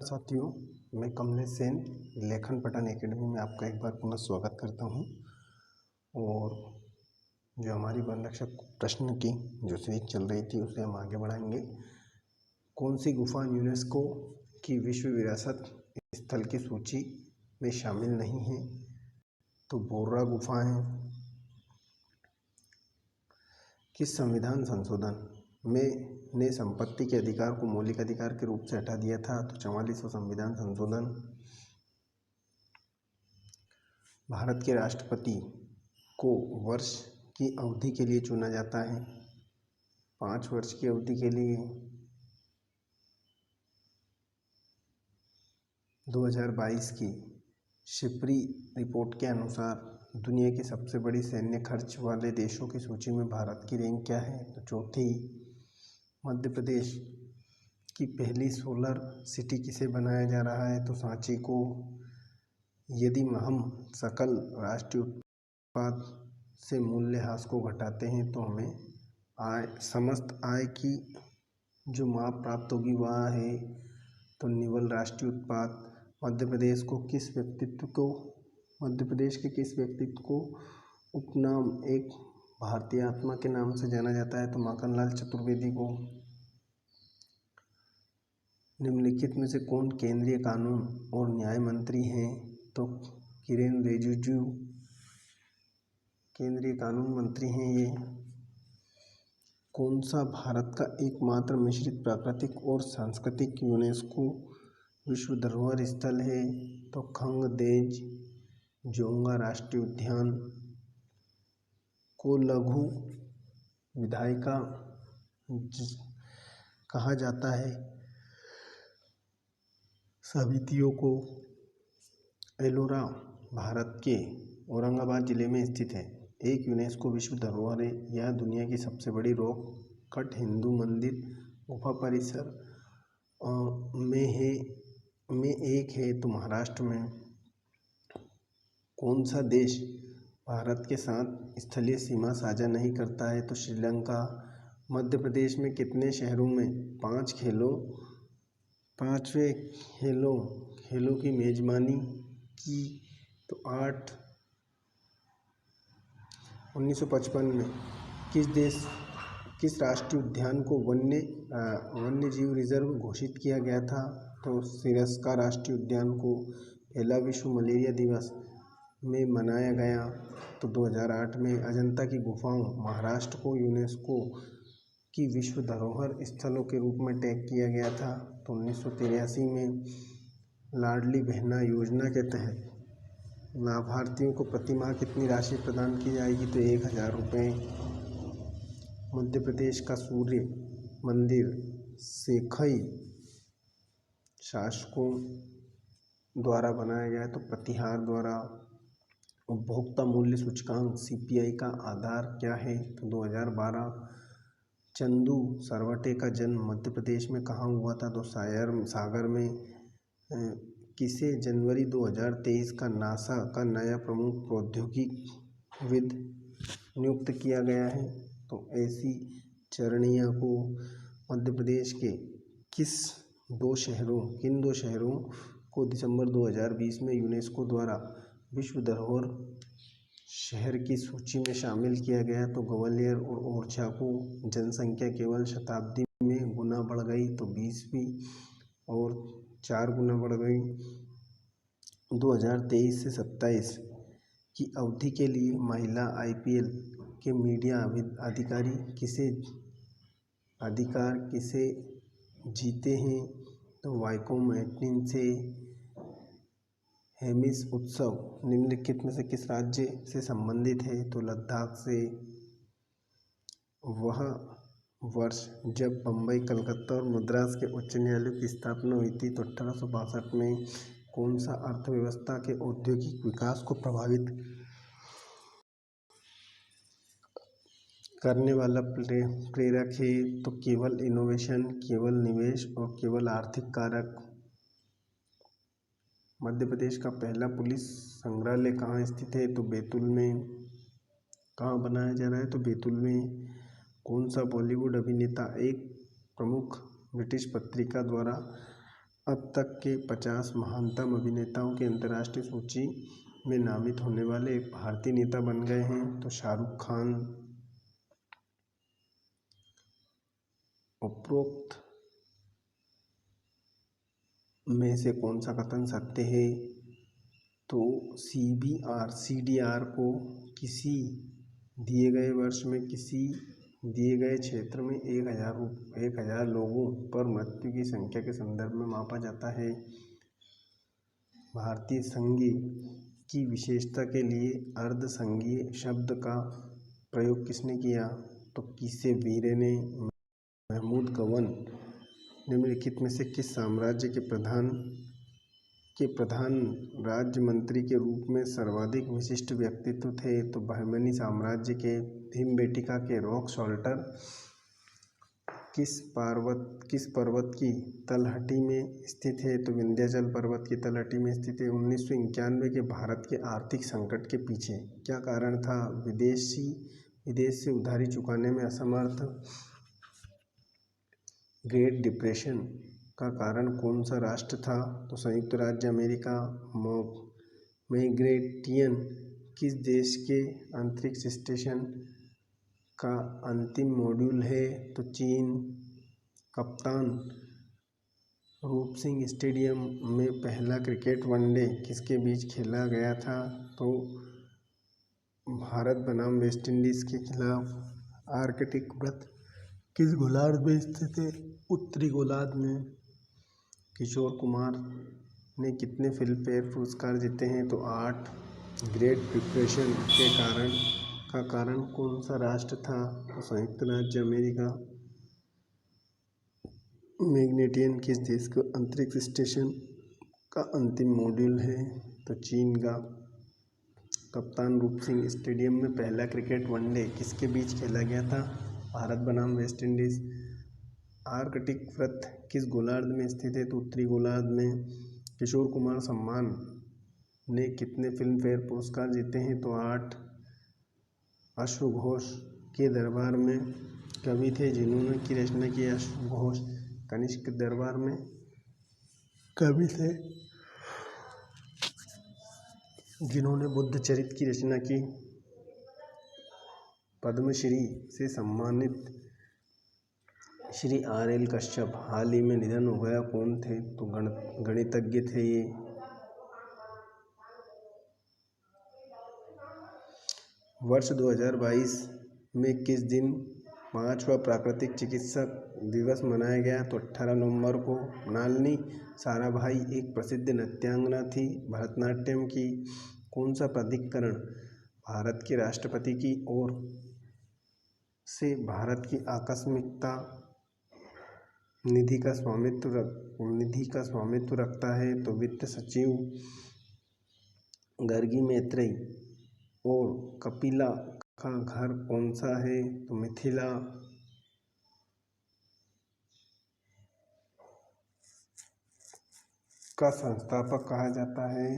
साथियों, मैं कमलेश सेन लेखन पठन एकेडमी में आपका एक बार पुनः स्वागत करता हूं। और जो हमारी वन रक्षक प्रश्न की जो सीरीज चल रही थी उसे हम आगे बढ़ाएंगे। कौन सी गुफा यूनेस्को की विश्व विरासत स्थल की सूची में शामिल नहीं है? तो बोर्रा गुफा है। किस संविधान संशोधन में ने संपत्ति के अधिकार को मौलिक अधिकार के रूप से हटा दिया था? तो 44वां संविधान संशोधन। भारत के राष्ट्रपति को वर्ष की अवधि के लिए चुना जाता है, 5 वर्ष की अवधि के लिए। 2022 की शिप्री रिपोर्ट के अनुसार दुनिया की सबसे बड़ी सैन्य खर्च वाले देशों की सूची में भारत की रैंक क्या है? तो चौथी। मध्य प्रदेश की पहली सोलर सिटी किसे बनाया जा रहा है? तो सांची को। यदि हम सकल राष्ट्रीय उत्पाद से मूल्यह्रास को घटाते हैं तो हमें समस्त आय की जो माप प्राप्त होगी वह है तो निव्वल राष्ट्रीय उत्पाद। मध्य प्रदेश के किस व्यक्तित्व को उपनाम एक भारतीय आत्मा के नाम से जाना जाता है? तो माखनलाल चतुर्वेदी को। निम्नलिखित में से कौन केंद्रीय कानून और न्याय मंत्री हैं? तो किरेन रिजिजू केंद्रीय कानून मंत्री हैं ये। कौन सा भारत का एकमात्र मिश्रित प्राकृतिक और सांस्कृतिक यूनेस्को विश्व धरोहर स्थल है? तो खंगदेज जोंगा राष्ट्रीय उद्यान। को लघु विधायिका कहा जाता है समितियों को। एलोरा भारत के औरंगाबाद जिले में स्थित है, एक यूनेस्को विश्व धरोहर है। यह दुनिया की सबसे बड़ी रॉक कट हिंदू मंदिर गुफा परिसर में एक है तो महाराष्ट्र में। कौन सा देश भारत के साथ स्थलीय सीमा साझा नहीं करता है? तो श्रीलंका। मध्य प्रदेश में कितने शहरों में पांचवें खेलों की मेजबानी की? तो 8। 1955 में किस राष्ट्रीय उद्यान को वन्य जीव रिजर्व घोषित किया गया था? तो सिरस्का राष्ट्रीय उद्यान को। पहला विश्व मलेरिया दिवस में मनाया गया तो 2008 में। अजंता की गुफाओं महाराष्ट्र को यूनेस्को की विश्व धरोहर स्थलों के रूप में टैग किया गया था तो 1983 में। लाडली बहना योजना के तहत लाभार्थियों को प्रति माह कितनी राशि प्रदान की जाएगी? तो 1000 रुपये। मध्य प्रदेश का सूर्य मंदिर शेखई शासकों द्वारा बनाया गया है तो प्रतिहार द्वारा। उपभोक्ता मूल्य सूचकांक CPI का आधार क्या है? तो 2012। चंदू सरवटे का जन्म मध्य प्रदेश में कहाँ हुआ था? तो सागर में। किसे जनवरी 2023 का नासा का नया प्रमुख प्रौद्योगिकीविद नियुक्त किया गया है? तो ऐसी चरणिया को। मध्य प्रदेश के किन दो शहरों को दिसंबर 2020 में यूनेस्को द्वारा विश्व धरोहर शहर की सूची में शामिल किया गया? तो ग्वालियर और ओरछा को। जनसंख्या केवल शताब्दी में गुना बढ़ गई तो 20वीं और 4 गुना बढ़ गई। 2023 से 27 की अवधि के लिए महिला IPL के मीडिया अधिकार किसे जीते हैं? तो वाइकोम एटनिन से। हेमिस उत्सव निम्नलिखित में से किस राज्य से संबंधित है? तो लद्दाख से। वह वर्ष जब बम्बई, कलकत्ता और मद्रास के उच्च न्यायालयों की स्थापना हुई थी तो 1862 में। कौन सा अर्थव्यवस्था के औद्योगिक विकास को प्रभावित करने वाला प्रेरक है? तो केवल इनोवेशन, केवल निवेश और केवल आर्थिक कारक। मध्य प्रदेश का पहला पुलिस संग्रहालय कहाँ स्थित है? तो बैतूल में। कहाँ बनाया जा रहा है? तो बैतूल में। कौन सा बॉलीवुड अभिनेता एक प्रमुख ब्रिटिश पत्रिका द्वारा अब तक के 50 महानतम अभिनेताओं की अंतर्राष्ट्रीय सूची में नामित होने वाले एक भारतीय नेता बन गए हैं। तो शाहरुख खान। उपरोक्त में से कौन सा कथन सत्य है? तो CDR को किसी दिए गए वर्ष में किसी दिए गए क्षेत्र में 1000 लोगों पर मृत्यु की संख्या के संदर्भ में मापा जाता है। भारतीय संघीय की विशेषता के लिए अर्धसंघीय शब्द का प्रयोग किसने किया? तो किसे वीरे ने। महमूद गवन निम्नलिखित में से किस साम्राज्य के प्रधान राज्य मंत्री के रूप में सर्वाधिक विशिष्ट व्यक्तित्व थे? तो बहमनी साम्राज्य के। भीमबेटका के रॉक शॉल्टर किस पर्वत की तलहटी में स्थित है? तो विंध्याचल पर्वत की तलहटी में स्थित है। 1991 के भारत के आर्थिक संकट के पीछे क्या कारण था? विदेश से उधारी चुकाने में असमर्थ। ग्रेट डिप्रेशन का कारण कौन सा राष्ट्र था? तो संयुक्त राज्य अमेरिका। मैग्नेटियन किस देश के अंतरिक्ष स्टेशन का अंतिम मॉड्यूल है? तो चीन। कप्तान रूप सिंह स्टेडियम में पहला क्रिकेट वनडे किसके बीच खेला गया था? तो भारत बनाम वेस्टइंडीज के खिलाफ। आर्कटिक वृत्त किस गोलार्ध में स्थित है? उत्तरी गोलार्ध में। किशोर कुमार ने कितने फिल्मफेयर पुरस्कार जीते हैं? तो 8। ग्रेट डिप्रेशन का कारण कौन सा राष्ट्र था? तो संयुक्त राज्य अमेरिका। मैग्नेटियन किस देश का अंतरिक्ष स्टेशन का अंतिम मॉड्यूल है? तो चीन का। कप्तान रूप सिंह स्टेडियम में पहला क्रिकेट वनडे किसके बीच खेला गया था? भारत बनाम वेस्टइंडीज। आर्कटिक वृत्त किस गोलार्ध में स्थित है? तो उत्तरी गोलार्ध में। किशोर कुमार सम्मान ने कितने फिल्मफेयर पुरस्कार जीते हैं? तो 8। अश्व घोष के दरबार में कवि थे जिन्होंने की रचना की? अश्व घोष कनिष्क के दरबार में कवि थे जिन्होंने बुद्ध चरित्र की रचना की। पद्मश्री से सम्मानित श्री RL कश्यप हाल ही में निधन हो गया, कौन थे? तो गणितज्ञ थे ये। वर्ष 2022 में किस दिन 5वां प्राकृतिक चिकित्सक दिवस मनाया गया? तो 18 नवंबर को। मृणालिनी साराभाई एक प्रसिद्ध नृत्यांगना थी भरतनाट्यम की। कौन सा प्राधिकरण भारत के राष्ट्रपति की ओर से भारत की आकस्मिकता निधि का स्वामित्व रखता है? तो वित्त सचिव। गर्गी मैत्रेयी और कपिला का घर कौन सा है? तो मिथिला। का संस्थापक कहा जाता है?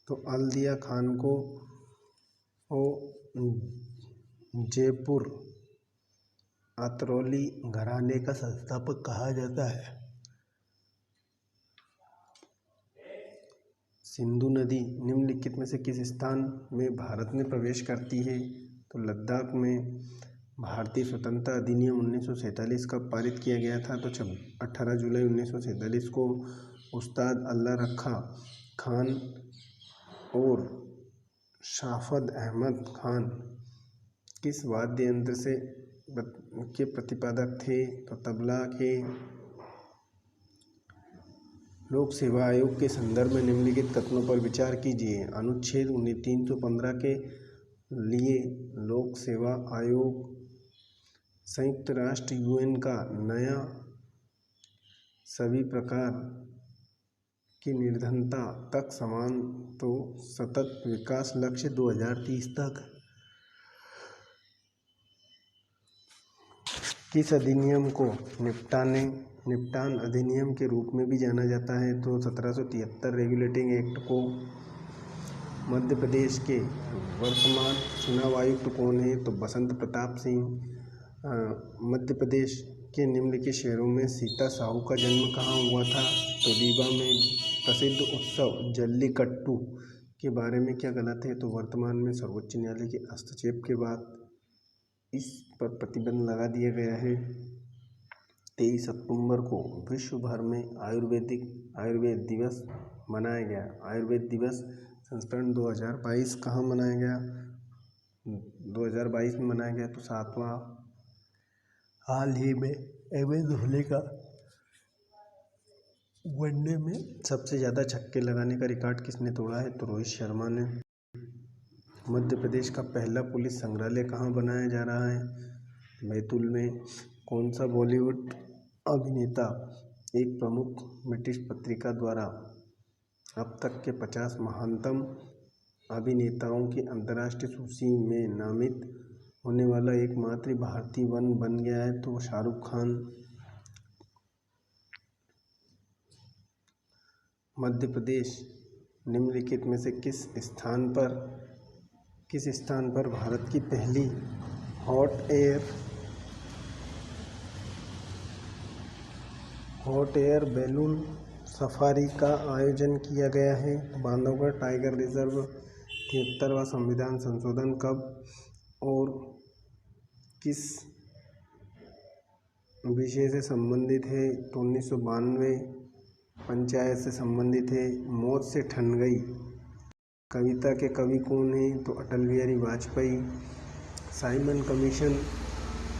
तो अल्दिया खान को जयपुर अतरौली घराने का संस्थापक कहा जाता है। सिंधु नदी निम्नलिखित में से किस स्थान में भारत में प्रवेश करती है? तो लद्दाख में। भारतीय स्वतंत्रता अधिनियम 1947 का पारित किया गया था? तो 18 जुलाई 1947 को। उस्ताद अल्लाह रखा खान और शाफद अहमद खान किस वाद्य यंत्र के प्रतिपादक थे? तो तबला के। लोक सेवा आयोग के संदर्भ में निम्नलिखित कथनों पर विचार कीजिए। अनुच्छेद 315 के लिए लोक सेवा आयोग संयुक्त राष्ट्र UN का नया सभी प्रकार की निर्धनता तक समान तो सतत विकास लक्ष्य 2030 तक किस अधिनियम को निपटान अधिनियम के रूप में भी जाना जाता है? तो 1773 रेगुलेटिंग एक्ट को। मध्य प्रदेश के वर्तमान चुनाव आयुक्त कौन है? तो बसंत प्रताप सिंह। मध्य प्रदेश के निम्नलिखित शहरों में सीता साहू का जन्म कहाँ हुआ था? तो रीवा में। प्रसिद्ध उत्सव जल्लीकट्टू के बारे में क्या गलत है? तो वर्तमान में सर्वोच्च न्यायालय के हस्तक्षेप के बाद इस पर प्रतिबंध लगा दिया गया है। 23 अक्टूबर को विश्व भर में आयुर्वेद दिवस मनाया गया। आयुर्वेद दिवस संस्करण 2022 कहाँ मनाया गया? 2022 में मनाया गया। तो 7वां। हाल ही में MS धोनी का वनडे में सबसे ज़्यादा छक्के लगाने का रिकॉर्ड किसने तोड़ा है? तो रोहित शर्मा ने। मध्य प्रदेश का पहला पुलिस संग्रहालय कहाँ बनाया जा रहा है? बैतूल में। कौन सा बॉलीवुड अभिनेता एक प्रमुख ब्रिटिश पत्रिका द्वारा अब तक के 50 महानतम अभिनेताओं की अंतर्राष्ट्रीय सूची में नामित होने वाला एकमात्र भारतीय बन गया है? तो शाहरुख खान। मध्य प्रदेश निम्नलिखित में से किस स्थान पर भारत की पहली हॉट एयर बैलून सफारी का आयोजन किया गया है? Bandhavgarh tiger reserve. 73वां संविधान संशोधन कब और किस विषय से संबंधित है? तो 1992। पंचायत से संबंधित है। मौत से ठन गई कविता के कवि कौन हैं? तो अटल बिहारी वाजपेयी। साइमन कमीशन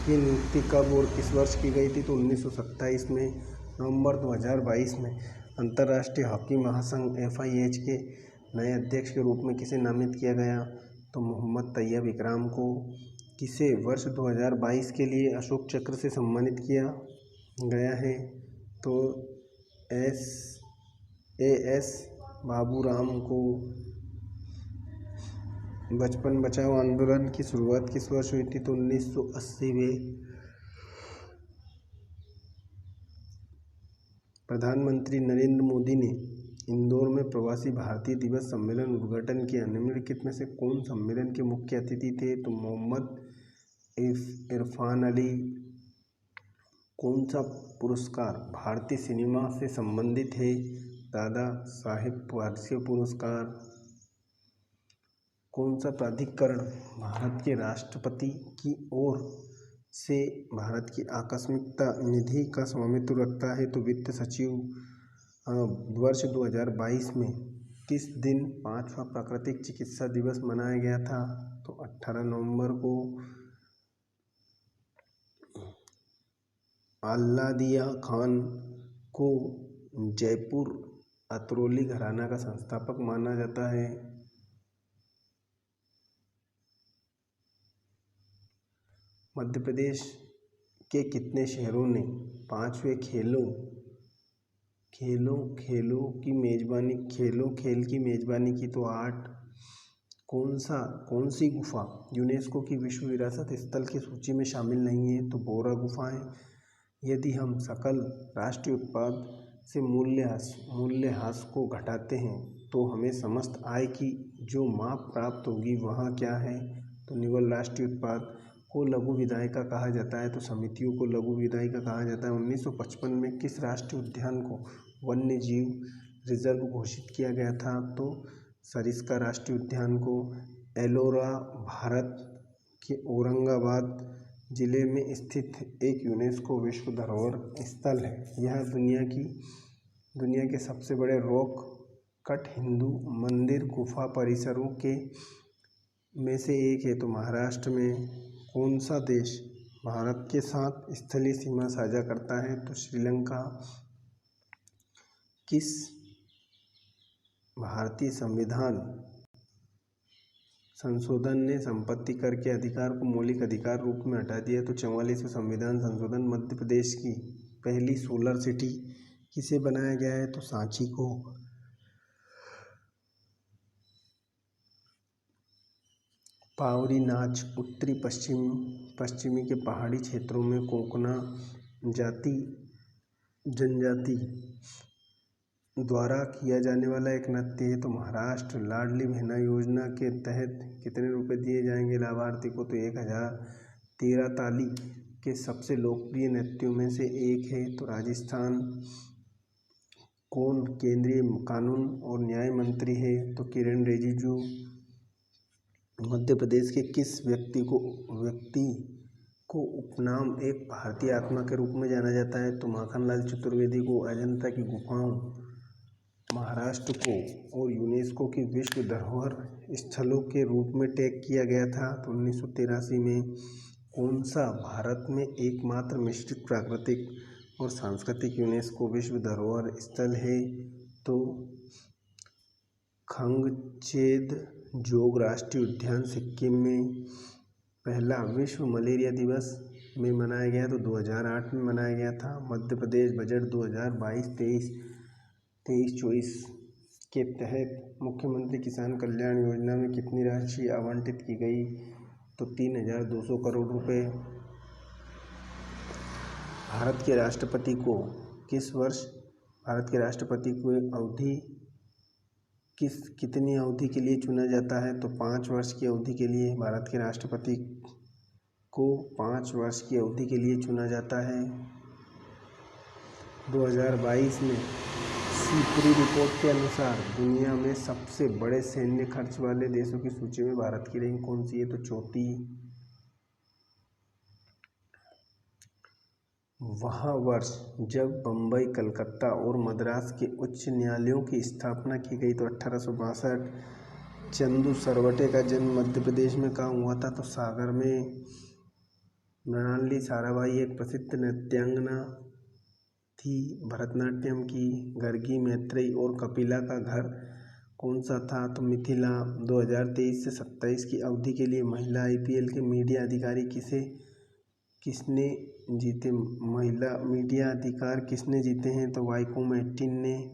की नियुक्ति कब और किस वर्ष की गई थी? तो 1927 में। नवंबर 2022 में अंतर्राष्ट्रीय हॉकी महासंघ FIH के नए अध्यक्ष के रूप में किसे नामित किया गया? तो मोहम्मद तैयब इकराम को। किसे वर्ष 2022 के लिए अशोक चक्र से सम्मानित किया गया है? तो SAS बाबूराम को। बचपन बचाओ आंदोलन की शुरुआत किस वर्ष हुई थी? तो 1980 में। प्रधानमंत्री नरेंद्र मोदी ने इंदौर में प्रवासी भारतीय दिवस सम्मेलन उद्घाटन किया। निम्नलिखित में से कौन सम्मेलन के मुख्य अतिथि थे? तो मोहम्मद इरफान अली। कौन सा पुरस्कार भारतीय सिनेमा से संबंधित है? दादा साहेब फाल्के पुरस्कार। कौन सा प्राधिकरण भारत के राष्ट्रपति की ओर से भारत की आकस्मिकता निधि का स्वामित्व रखता है? तो वित्त सचिव। वर्ष 2022 में किस दिन 5वां प्राकृतिक चिकित्सा दिवस मनाया गया था? तो 18 नवंबर को। अल्लादिया खान को जयपुर अतरौली घराना का संस्थापक माना जाता है। मध्य प्रदेश के कितने शहरों ने 5वें खेलों खेल की मेजबानी की? तो 8। कौन सी गुफा यूनेस्को की विश्व विरासत स्थल की सूची में शामिल नहीं है? तो बोरा गुफाएं। यदि हम सकल राष्ट्रीय उत्पाद से मूल्यह्रास को घटाते हैं तो हमें समस्त आय की जो माप प्राप्त होगी वह क्या है? तो निव्वल राष्ट्रीय उत्पाद को लघु विधायिका कहा जाता है। तो समितियों को लघु विधायिका कहा जाता है। 1955 में किस राष्ट्रीय उद्यान को वन्य जीव रिजर्व घोषित किया गया था? तो सरिस्का राष्ट्रीय उद्यान को। एलोरा भारत के औरंगाबाद जिले में स्थित एक यूनेस्को विश्व धरोहर स्थल है। यह दुनिया के सबसे बड़े रॉक कट हिंदू मंदिर गुफा परिसरों के में से एक है। तो महाराष्ट्र में। कौन सा देश भारत के साथ स्थलीय सीमा साझा करता है? तो श्रीलंका। किस भारतीय संविधान संशोधन ने संपत्ति कर के अधिकार को मौलिक अधिकार रूप में हटा दिया? तो 44वां संविधान संशोधन। मध्य प्रदेश की पहली सोलर सिटी किसे बनाया गया है? तो सांची को। पावरी नाच उत्तरी पश्चिमी के पहाड़ी क्षेत्रों में कोकना जनजाति द्वारा किया जाने वाला एक नृत्य है। तो महाराष्ट्र। लाडली बहना योजना के तहत कितने रुपए दिए जाएंगे लाभार्थी को? तो 1000। 13 ताली के सबसे लोकप्रिय नृत्यों में से एक है तो राजस्थान। कौन केंद्रीय कानून और न्याय मंत्री है तो किरण रिजिजू। मध्य प्रदेश के किस व्यक्ति को उपनाम एक भारतीय आत्मा के रूप में जाना जाता है तो माखनलाल चतुर्वेदी को। अजंता की गुफाओं महाराष्ट्र को और यूनेस्को की विश्व धरोहर स्थलों के रूप में टैग किया गया था तो 1983 में। कौन सा भारत में एकमात्र मिश्रित प्राकृतिक और सांस्कृतिक यूनेस्को विश्व धरोहर स्थल है तो खंगचेद-जोग राष्ट्रीय उद्यान सिक्किम में। पहला विश्व मलेरिया दिवस में मनाया गया तो 2008 में मनाया गया था। मध्य प्रदेश बजट 2022-23-24 के तहत मुख्यमंत्री किसान कल्याण योजना में कितनी राशि आवंटित की गई तो 3,200 करोड़ रुपए। भारत के राष्ट्रपति को किस वर्ष कितनी अवधि के लिए चुना जाता है तो 5 वर्ष की अवधि के लिए भारत के राष्ट्रपति को 5 वर्ष की अवधि के लिए चुना जाता है। 2022 में सीपरी रिपोर्ट के अनुसार दुनिया में सबसे बड़े सैन्य खर्च वाले देशों की सूची में भारत की रैंक कौन सी है तो चौथी। वह वर्ष जब बम्बई, कलकत्ता और मद्रास के उच्च न्यायालयों की स्थापना की गई तो 1862। चंदू सरवटे का जन्म मध्य प्रदेश में कहाँ हुआ था तो सागर में। मृणालिनी साराभाई एक प्रसिद्ध नृत्यांगना थी भरतनाट्यम की। गर्गी, मैत्रेयी और कपिला का घर कौन सा था तो मिथिला। 2023 से 27 की अवधि के लिए महिला IPL के मीडिया अधिकारी किसने जीते। महिला मीडिया अधिकार किसने जीते हैं तो वाइकोम 18 ने।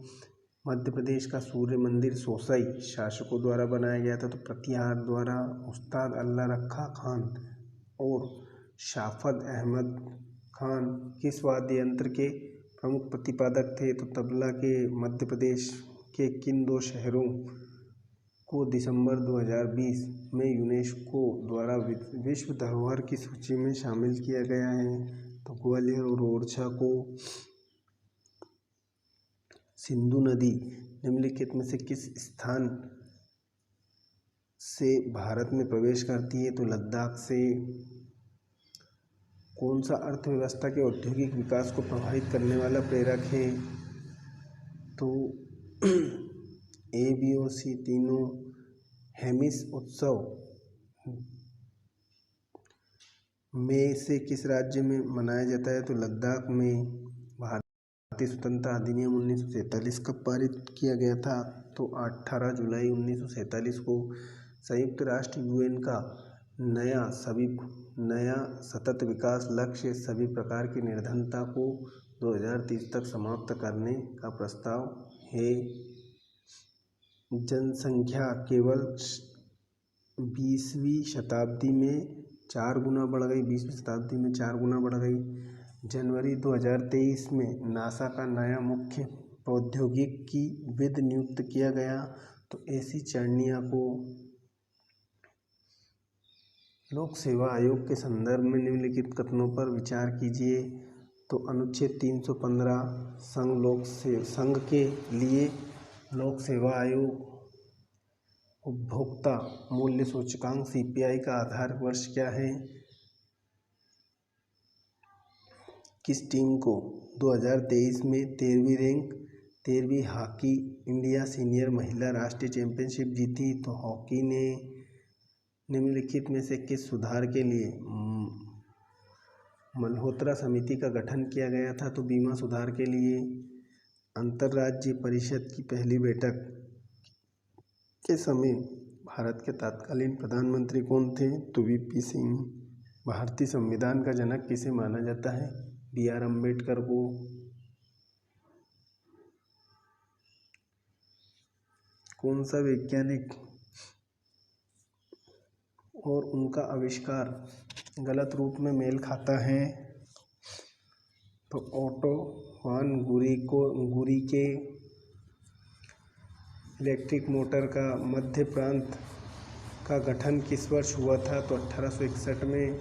मध्य प्रदेश का सूर्य मंदिर सोसई शासकों द्वारा बनाया गया था तो प्रतिहार द्वारा। उस्ताद अल्लाह रखा खान और शाफद अहमद खान किस वाद्य यंत्र के प्रमुख प्रतिपादक थे तो तबला के। मध्य प्रदेश के किन 2 शहरों को दिसंबर 2020 में यूनेस्को द्वारा विश्व धरोहर की सूची में शामिल किया गया है तो ग्वालियर और ओरछा को। सिंधु नदी निम्नलिखित में से किस स्थान से भारत में प्रवेश करती है तो लद्दाख से। कौन सा अर्थव्यवस्था के औद्योगिक विकास को प्रभावित करने वाला प्रेरक है तो A, B और C तीनों। हेमिस उत्सव में से किस राज्य में मनाया जाता है तो लद्दाख में। भारतीय स्वतंत्रता अधिनियम 1947 कब पारित किया गया था तो 18 जुलाई 1947 को। संयुक्त राष्ट्र UN का नया सतत विकास लक्ष्य सभी प्रकार की निर्धनता को 2030 तक समाप्त करने का प्रस्ताव है। जनसंख्या केवल 20वीं शताब्दी में 4 गुना बढ़ गई। जनवरी 2023 में नासा का नया मुख्य प्रौद्योगिकीविद नियुक्त किया गया तो AC चार्निया को। लोक सेवा आयोग के संदर्भ में निम्नलिखित कथनों पर विचार कीजिए तो अनुच्छेद 315 संघ के लिए लोक सेवा आयोग। उपभोक्ता मूल्य सूचकांक CPI का आधार वर्ष क्या है। किस टीम को 2023 में 13वीं हॉकी इंडिया सीनियर महिला राष्ट्रीय चैंपियनशिप जीती तो हॉकी ने। निम्नलिखित में से किस सुधार के लिए मल्होत्रा समिति का गठन किया गया था तो बीमा सुधार के लिए। अंतर्राज्यीय परिषद की पहली बैठक के समय भारत के तत्कालीन प्रधानमंत्री कौन थे तो VP सिंह। भारतीय संविधान का जनक किसे माना जाता है BR अम्बेडकर को। कौन सा वैज्ञानिक और उनका आविष्कार गलत रूप में मेल खाता है तो ओटो वान गुरी के। इलेक्ट्रिक मोटर का मध्य प्रांत का गठन किस वर्ष हुआ था तो 1861 में।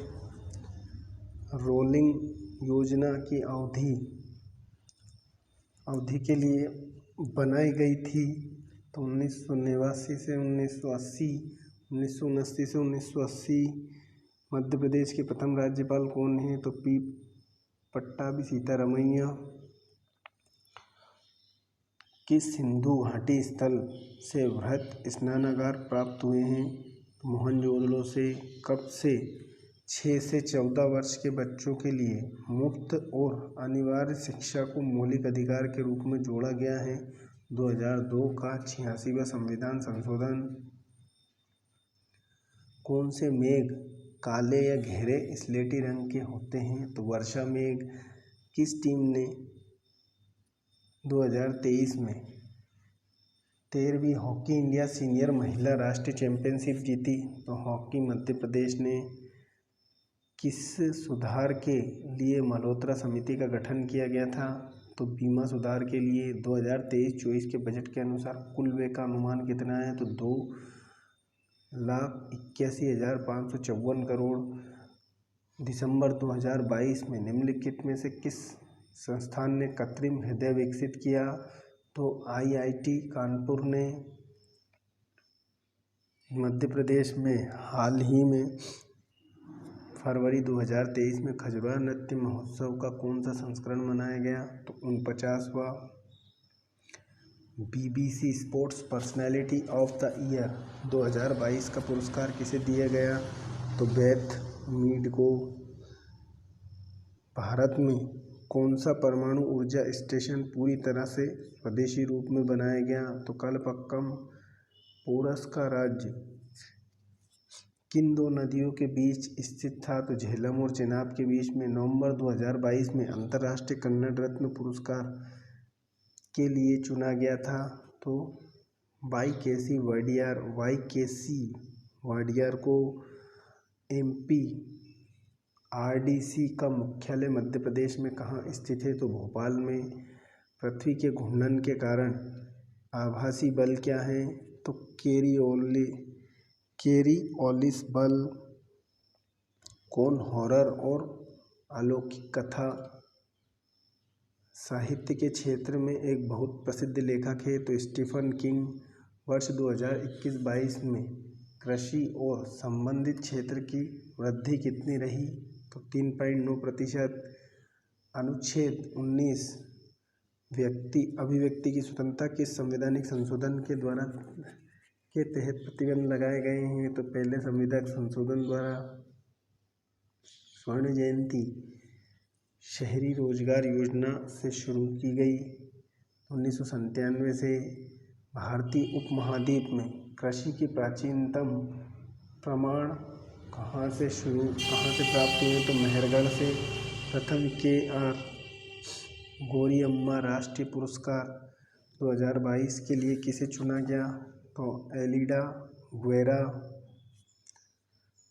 रोलिंग योजना की अवधि के लिए बनाई गई थी। तो 1989 से 1980, 1979 से 1980। मध्य प्रदेश के प्रथम राज्यपाल कौन हैं? तो पी पट्टाभी सीतारमैया। किस सिंधु घाटी स्थल से वृहत स्नानागार प्राप्त हुए हैं? तो मोहनजोदड़ो से। कब से 6 से 14 वर्ष के बच्चों के लिए मुफ्त और अनिवार्य शिक्षा को मौलिक अधिकार के रूप में जोड़ा गया है? 2002 का 86वां संविधान संशोधन। कौन से मेघ काले या गहरे स्लेटी रंग के होते हैं? तो वर्षा मेघ। किस टीम ने 2023 में 13वीं हॉकी इंडिया सीनियर महिला राष्ट्रीय चैंपियनशिप जीती? तो हॉकी मध्य प्रदेश ने। किस सुधार के लिए मल्होत्रा समिति का गठन किया गया था? तो बीमा सुधार के लिए। 2023-24 के बजट के अनुसार कुल व्यय का अनुमान कितना है? तो 2,81,554 करोड़। दिसंबर 2022 में निम्नलिखित में से किस संस्थान ने कृत्रिम हृदय विकसित किया? तो IIT कानपुर ने। मध्य प्रदेश में हाल ही में फरवरी 2023 में खजुराहो नृत्य महोत्सव का कौन सा संस्करण मनाया गया? तो 49वां। BBC sports personality of the year 2022 का पुरस्कार किसे दिया गया? तो बेथ मीड को। भारत में कौन सा परमाणु ऊर्जा स्टेशन पूरी तरह से स्वदेशी रूप में बनाया गया? तो कलपक्कम। पोरस का राज्य किन दो नदियों के बीच स्थित था? तो झेलम और चेनाब के बीच में। नवंबर 2022 में अंतर्राष्ट्रीय कन्नड़ रत्न पुरस्कार के लिए चुना गया था? तो वाईकेसी वाडियार को। MP RDC का मुख्यालय मध्य प्रदेश में कहाँ स्थित है? तो भोपाल में। पृथ्वी के घूर्णन के कारण आभासी बल क्या है? तो कोरियोलिस बल। कौन हॉरर और अलौकिक कथा साहित्य के क्षेत्र में एक बहुत प्रसिद्ध लेखक है? तो स्टीफन किंग। वर्ष 2021-22 में कृषि और संबंधित क्षेत्र की वृद्धि कितनी रही? तो 3.9%। अनुच्छेद 19 अभिव्यक्ति की स्वतंत्रता किस संवैधानिक संशोधन के तहत प्रतिबंध लगाए गए हैं? तो पहले संविधान संशोधन द्वारा। स्वर्ण जयंती शहरी रोजगार योजना से शुरू की गई 1997 से। भारतीय उपमहाद्वीप में कृषि के प्राचीनतम प्रमाण कहाँ से प्राप्त हुए? तो मेहरगढ़ से। प्रथम KR गौरियम्मा राष्ट्रीय पुरस्कार 2022 के लिए किसे चुना गया? तो एलिडा गुएरा।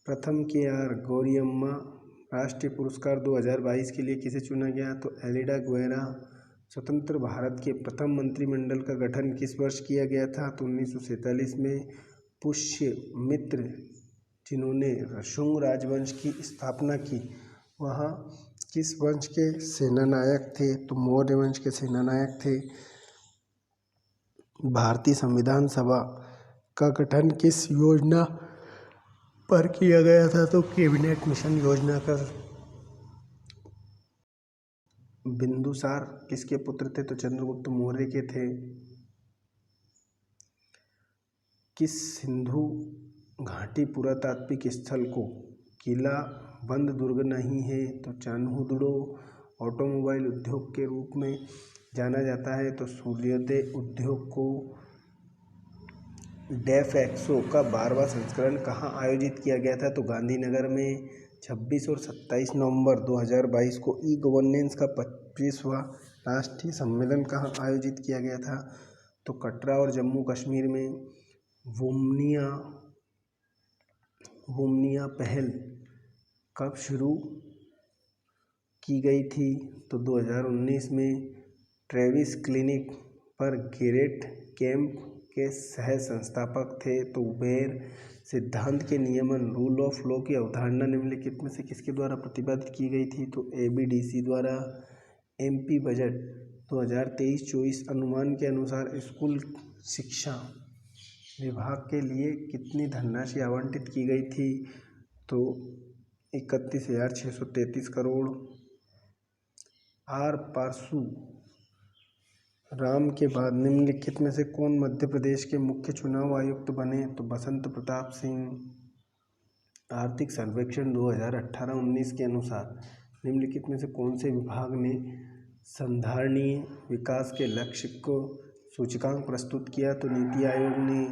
प्रथम KR गौरियम्मा राष्ट्रीय पुरस्कार 2022 के लिए किसे चुना गया? तो एलिडा गुएरा। स्वतंत्र भारत के प्रथम मंत्रिमंडल का गठन किस वर्ष किया गया था? तो 1947 में। पुष्यमित्र जिन्होंने शुंग राजवंश की स्थापना की वह किस वंश के सेनानायक थे? तो मौर्य वंश के सेनानायक थे। भारतीय संविधान सभा का गठन किस योजना पर किया गया था? तो कैबिनेट मिशन योजना का। बिंदुसार किसके पुत्र थे? तो चंद्रगुप्त मौर्य के थे। किस सिंधु घाटी पुरातात्विक स्थल को किला बंद दुर्ग नहीं है? तो चान्होदुड़ो। ऑटोमोबाइल उद्योग के रूप में जाना जाता है तो सूर्योदय उद्योग को। डेफ एक्सो का 12वां संस्करण कहाँ आयोजित किया गया था? तो गांधीनगर में। 26 और 27 नवंबर 2022 को ई गवर्नेंस का 25वां राष्ट्रीय सम्मेलन कहाँ आयोजित किया गया था? तो कटरा और जम्मू कश्मीर में। वुमनिया पहल कब शुरू की गई थी? तो 2019 में। ट्रेविस क्लिनिक पर गेरेट कैंप के सह संस्थापक थे तो उबेर। सिद्धांत के नियमन रूल ऑफ लॉ की अवधारणा निम्नलिखित में से किसके द्वारा प्रतिपादित की गई थी? तो एबीडीसी द्वारा। एमपी बजट 2023-24 अनुमान के अनुसार स्कूल शिक्षा विभाग के लिए कितनी धनराशि आवंटित की गई थी? तो 31,633 करोड़। आर पारसू राम के बाद निम्नलिखित में से कौन मध्य प्रदेश के मुख्य चुनाव आयुक्त बने? तो बसंत प्रताप सिंह। आर्थिक सर्वेक्षण 2018-19 के अनुसार निम्नलिखित में से कौन से विभाग ने संधारणीय विकास के लक्ष्य को सूचकांक प्रस्तुत किया? तो नीति आयोग ने।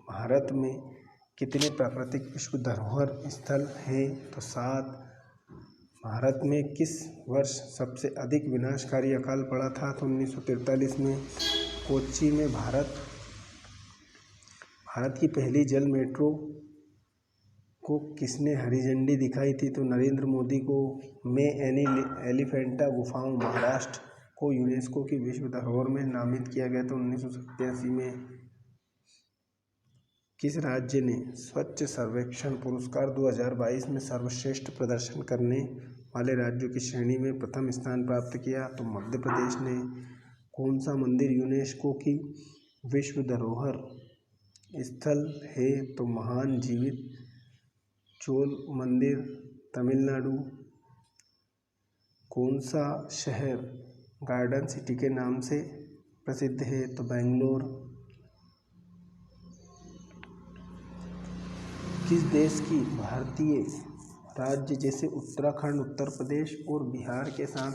भारत में कितने प्राकृतिक विश्व धरोहर स्थल हैं? तो 7। भारत में किस वर्ष सबसे अधिक विनाशकारी अकाल पड़ा था? तो 1943 में। कोच्चि में भारत की पहली जल मेट्रो को किसने हरी झंडी दिखाई थी? तो नरेंद्र मोदी को। में एलिफेंटा गुफाओं महाराष्ट्र को यूनेस्को की विश्व धरोहर में नामित किया गया था 1987 में। किस राज्य ने स्वच्छ सर्वेक्षण पुरस्कार 2022 में सर्वश्रेष्ठ प्रदर्शन करने वाले राज्यों की श्रेणी में प्रथम स्थान प्राप्त किया? तो मध्य प्रदेश ने। कौन सा मंदिर यूनेस्को की विश्व धरोहर स्थल है? तो महान जीवित चोल मंदिर, तमिलनाडु। कौन सा शहर गार्डन सिटी के नाम से प्रसिद्ध है? तो बेंगलोर। किस देश की भारतीय राज्य जैसे उत्तराखंड, उत्तर प्रदेश और बिहार के साथ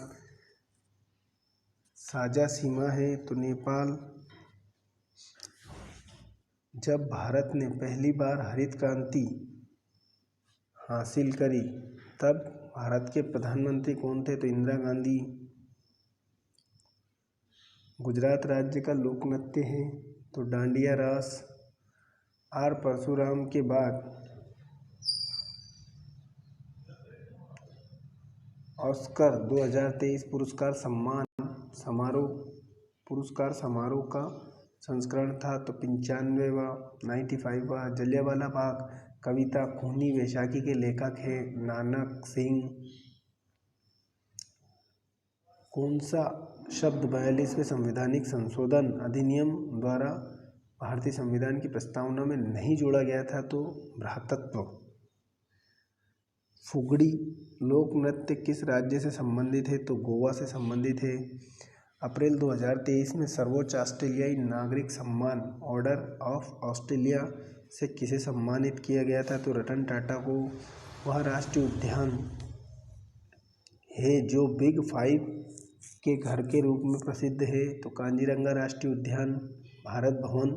साझा सीमा है? तो नेपाल। जब भारत ने पहली बार हरित क्रांति हासिल करी तब भारत के प्रधानमंत्री कौन थे? तो इंदिरा गांधी। गुजरात राज्य का लोक नृत्य है तो डांडिया रास। आर परशुराम के बाद ऑस्कर 2023 पुरस्कार समारोह का संस्करण था? तो 95वां 95वां। जलियांवाला बाग कविता खूनी वैशाखी के लेखक हैं नानक सिंह। कौन सा शब्द 42वें संवैधानिक संशोधन अधिनियम द्वारा भारतीय संविधान की प्रस्तावना में नहीं जोड़ा गया था? तो भ्रातृत्व। फुगड़ी लोक नृत्य किस राज्य से संबंधित है? तो गोवा से संबंधित है। अप्रैल 2023 में सर्वोच्च ऑस्ट्रेलियाई नागरिक सम्मान ऑर्डर ऑफ ऑस्ट्रेलिया से किसे सम्मानित किया गया था? तो रतन टाटा को। वह राष्ट्रीय उद्यान है जो बिग 5 के घर के रूप में प्रसिद्ध है? तो काजीरंगा राष्ट्रीय उद्यान। भारत भवन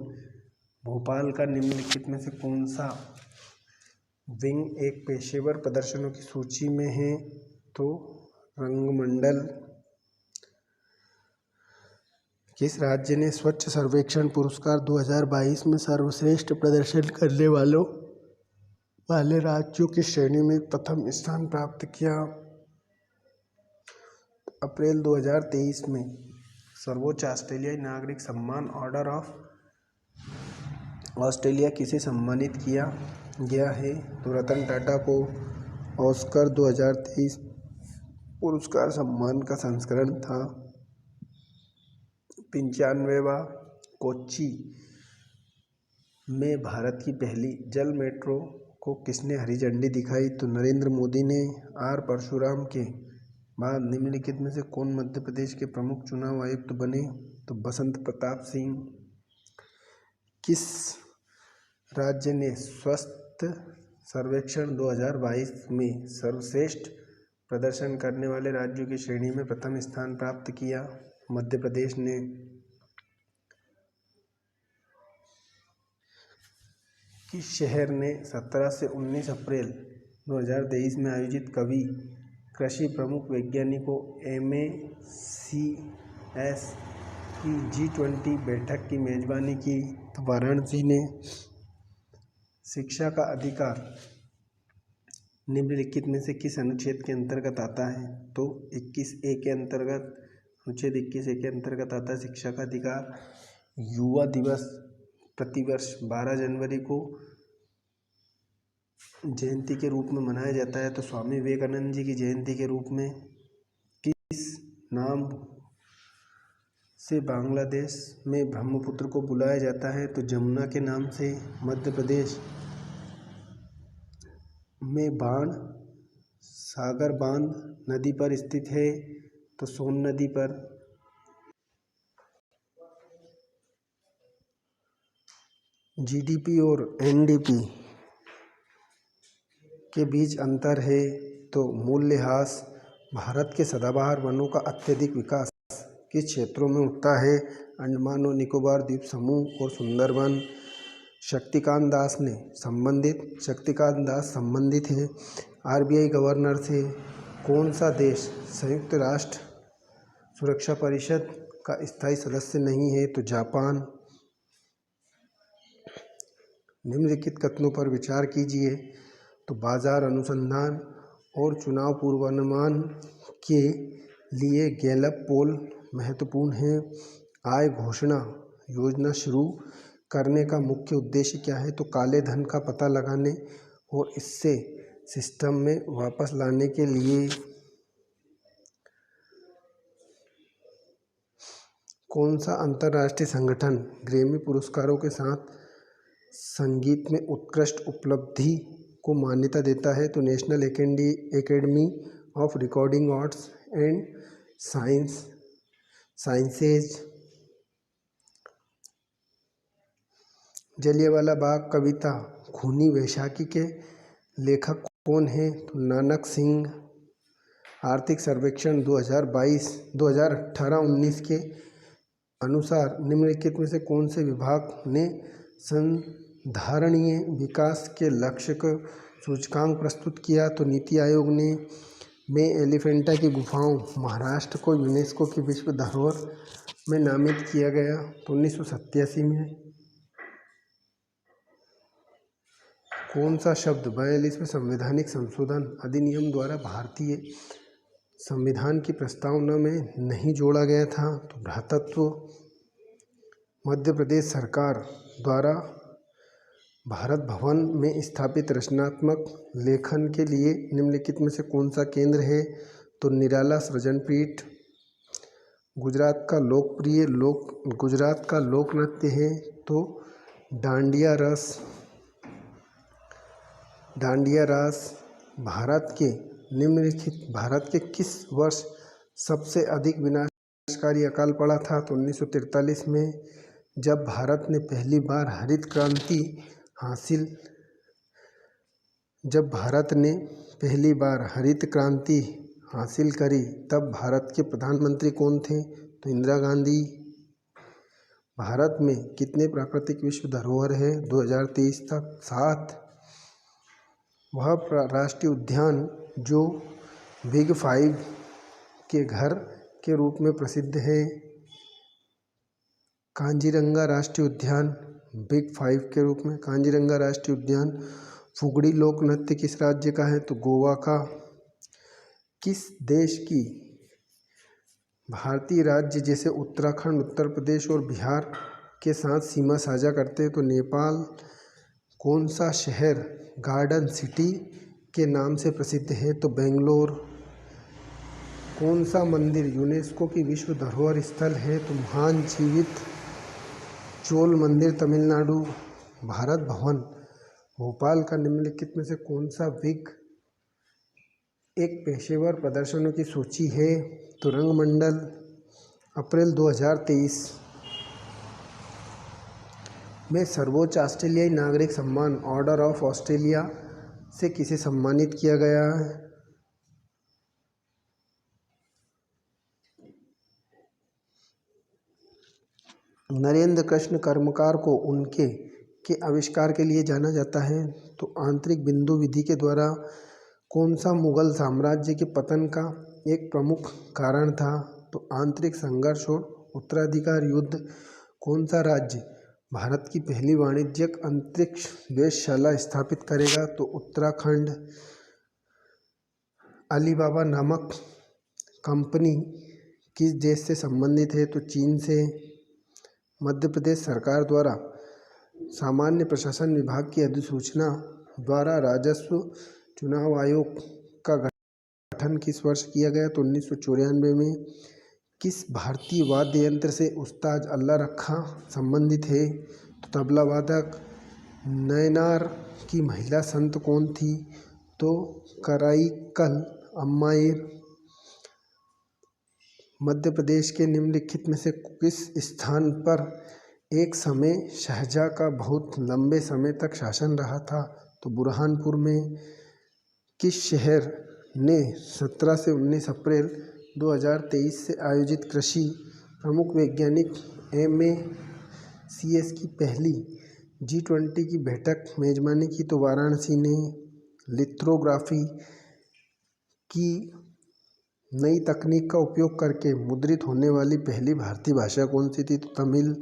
भोपाल का निम्नलिखित में से कौन सा विंग एक पेशेवर प्रदर्शनों की सूची में है? तो रंगमंडल। किस राज्य ने स्वच्छ सर्वेक्षण पुरस्कार 2022 में सर्वश्रेष्ठ प्रदर्शन करने वाले राज्यों की श्रेणी में प्रथम स्थान प्राप्त किया? अप्रैल 2023 में सर्वोच्च ऑस्ट्रेलियाई नागरिक सम्मान ऑर्डर ऑफ ऑस्ट्रेलिया किसे सम्मानित किया गया है? तो रतन टाटा को। ऑस्कर 2023 पुरस्कार सम्मान का संस्करण था 95वां। कोच्चि में भारत की पहली जल मेट्रो को किसने हरी झंडी दिखाई? तो नरेंद्र मोदी ने। आर परशुराम के बाद निम्नलिखित में से कौन मध्य प्रदेश के प्रमुख चुनाव आयुक्त बने? तो बसंत प्रताप सिंह। किस राज्य ने स्वच्छ सर्वेक्षण 2022 में सर्वश्रेष्ठ प्रदर्शन करने वाले राज्यों की श्रेणी में प्रथम स्थान प्राप्त किया? मध्य प्रदेश ने। किस शहर ने 17 से 19 अप्रैल 2023 में आयोजित कवि कृषि प्रमुख वैज्ञानिकों MACS की G20 बैठक की मेजबानी की? तो वाराणसी ने। शिक्षा का अधिकार निम्नलिखित में से किस अनुच्छेद के अंतर्गत आता है? तो 21A के अंतर्गत। अनुच्छेद 21A के अंतर्गत आता है शिक्षा का अधिकार। युवा दिवस प्रतिवर्ष 12 जनवरी को जयंती के रूप में मनाया जाता है? तो स्वामी विवेकानंद जी की जयंती के रूप में। किस नाम से बांग्लादेश में ब्रह्मपुत्र को बुलाया जाता है? तो जमुना के नाम से। मध्य प्रदेश में बाण सागर बांध नदी पर स्थित है? तो सोन नदी पर। जीडीपी और एनडीपी के बीच अंतर है? तो मूल्यह्रास। भारत के सदाबहार वनों का अत्यधिक विकास किस क्षेत्रों में होता है? अंडमान और निकोबार द्वीप समूह और सुंदरबन। शक्तिकांत दास संबंधित है आरबीआई गवर्नर से। कौन सा देश संयुक्त राष्ट्र सुरक्षा परिषद का स्थायी सदस्य नहीं है? तो जापान। निम्नलिखित कथनों पर विचार कीजिए। तो बाजार अनुसंधान और चुनाव पूर्वानुमान के लिए गैलप पोल महत्वपूर्ण है। आय घोषणा योजना शुरू करने का मुख्य उद्देश्य क्या है? तो काले धन का पता लगाने और इससे सिस्टम में वापस लाने के लिए। कौन सा अंतर्राष्ट्रीय संगठन ग्रैमी पुरस्कारों के साथ संगीत में उत्कृष्ट उपलब्धि को मान्यता देता है? तो national academy of recording arts and sciences. Jallianwala Bagh कविता खूनी वैशाखी के लेखक कौन है? तो नानक सिंह। आर्थिक सर्वेक्षण 2018-19 के अनुसार निम्नलिखित में से कौन से विभाग ने संधारणीय विकास के लक्ष्य का सूचकांक प्रस्तुत किया? तो नीति आयोग ने। में एलिफेंटा की गुफाओं महाराष्ट्र को यूनेस्को की विश्व धरोहर में नामित किया गया तो 1987 में। कौन सा शब्द 42वें संवैधानिक संशोधन अधिनियम द्वारा भारतीय संविधान की प्रस्तावना में नहीं जोड़ा गया था? तो भ्रातृत्व। मध्य प्रदेश सरकार द्वारा भारत भवन में स्थापित रचनात्मक लेखन के लिए निम्नलिखित में से कौन सा केंद्र है? तो निराला सृजन पीठ। गुजरात का लोक नृत्य है? तो डांडिया रास। भारत के किस वर्ष सबसे अधिक विनाशकारी अकाल पड़ा था? तो 1943 में, जब भारत ने पहली बार हरित क्रांति हासिल करी तब भारत के प्रधानमंत्री कौन थे? तो इंदिरा गांधी। भारत में कितने प्राकृतिक विश्व धरोहर है 2023 तक? 7। वह राष्ट्रीय उद्यान जो बिग 5 के घर के रूप में प्रसिद्ध है? कांजीरंगा राष्ट्रीय उद्यान। बिग 5 के रूप में कांजीरंगा राष्ट्रीय उद्यान। फुगड़ी लोक नृत्य किस राज्य का है? तो गोवा का। किस देश की भारतीय राज्य जैसे उत्तराखंड, उत्तर प्रदेश और बिहार के साथ सीमा साझा करते हैं? तो नेपाल। कौन सा शहर गार्डन सिटी के नाम से प्रसिद्ध है? तो बेंगलोर। कौन सा मंदिर यूनेस्को की विश्व धरोहर स्थल है? तो महान जीवित चोल मंदिर तमिलनाडु। भारत भवन भोपाल का निम्नलिखित में से कौन सा विग एक पेशेवर प्रदर्शनों की सूची है? तो रंगमंडल। अप्रैल 2023 में सर्वोच्च ऑस्ट्रेलियाई नागरिक सम्मान ऑर्डर ऑफ ऑस्ट्रेलिया से किसे सम्मानित किया गया है? नरेंद्र कृष्ण कर्मकार को उनके आविष्कार के लिए जाना जाता है? तो आंतरिक बिंदु विधि के द्वारा। कौन सा मुगल साम्राज्य के पतन का एक प्रमुख कारण था? तो आंतरिक संघर्ष और उत्तराधिकार युद्ध। कौन सा राज्य भारत की पहली वाणिज्यिक अंतरिक्ष वेधशाला स्थापित करेगा? तो उत्तराखंड। अलीबाबा नामक कंपनी किस देश से संबंधित है? तो चीन से। मध्य प्रदेश सरकार द्वारा सामान्य प्रशासन विभाग की अधिसूचना द्वारा राजस्व चुनाव आयोग का गठन किस वर्ष किया गया? तो 1994 में। किस भारतीय वाद्य यंत्र से उस्ताद अल्लाह रखा संबंधित है? तो तबला वादक। नयनार की महिला संत कौन थी? तो कराईकल अम्मायर। मध्य प्रदेश के निम्नलिखित में से किस स्थान पर एक समय शाहजहाँ का बहुत लंबे समय तक शासन रहा था? तो बुरहानपुर में। किस शहर ने 17 से 19 अप्रैल 2023 से आयोजित कृषि प्रमुख वैज्ञानिक MACS की पहली G20 की बैठक मेजबानी की? तो वाराणसी ने। लिथोग्राफी की नई तकनीक का उपयोग करके मुद्रित होने वाली पहली भारतीय भाषा कौन सी थी? तो तमिल।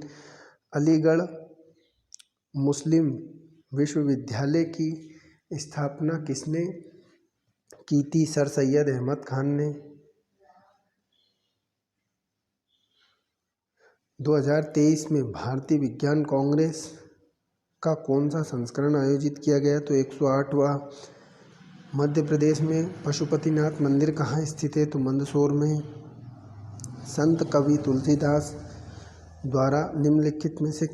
अलीगढ़ मुस्लिम विश्वविद्यालय की स्थापना किसने की थी? सर सैयद अहमद खान ने। 2023 में भारतीय विज्ञान कांग्रेस का कौन सा संस्करण आयोजित किया गया? तो 108वां। मध्य प्रदेश में पशुपतिनाथ मंदिर कहाँ स्थित है? तो मंदसौर में। संत कवि तुलसीदास द्वारा निम्नलिखित में से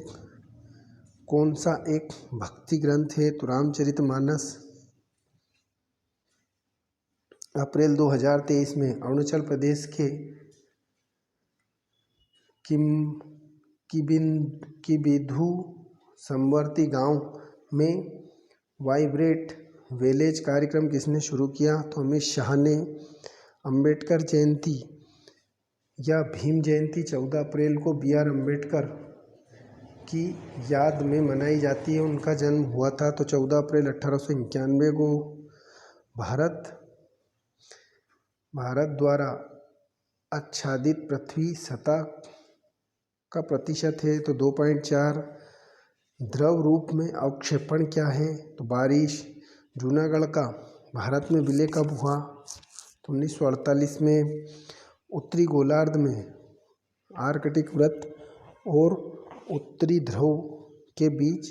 कौन सा एक भक्ति ग्रंथ है? तो रामचरितमानस। अप्रैल 2023 में अरुणाचल प्रदेश के किबिधु समवर्ती गांव में वाइब्रेट विलेज कार्यक्रम किसने शुरू किया? तो अमित शाह ने। अंबेडकर जयंती या भीम जयंती 14 अप्रैल को BR अम्बेडकर की याद में मनाई जाती है। उनका जन्म हुआ था तो 14 अप्रैल 1891 को। भारत द्वारा आच्छादित पृथ्वी सतह का प्रतिशत है तो 2.4। द्रव रूप में अवक्षेपण क्या है? तो बारिश। जूनागढ़ का भारत में विलय कब हुआ? तो 1948 में। उत्तरी गोलार्ध में आर्कटिक वृत्त और उत्तरी ध्रुव के बीच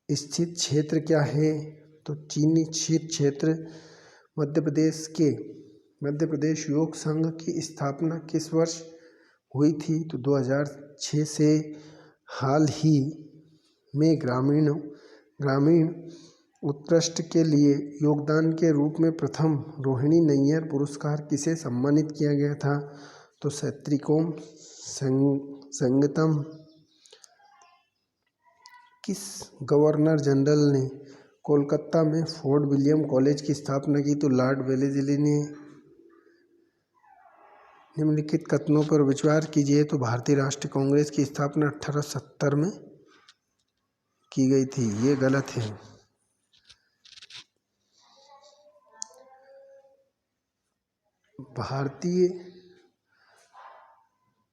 स्थित क्षेत्र क्या है? तो चीनी शीत क्षेत्र। मध्य प्रदेश योग संघ की स्थापना किस वर्ष हुई थी? तो 2006 से। हाल ही में ग्रामीण उत्कृष्ट के लिए योगदान के रूप में प्रथम रोहिणी नैयर पुरस्कार किसे सम्मानित किया गया था? तो सत्रिकोम संगतम। किस गवर्नर जनरल ने कोलकाता में फोर्ट विलियम कॉलेज की स्थापना की? तो लॉर्ड वेलेस्ली ने। निम्नलिखित कथनों पर विचार कीजिए। तो भारतीय राष्ट्रीय कांग्रेस की स्थापना 1870 में की गई थी, ये गलत है। भारतीय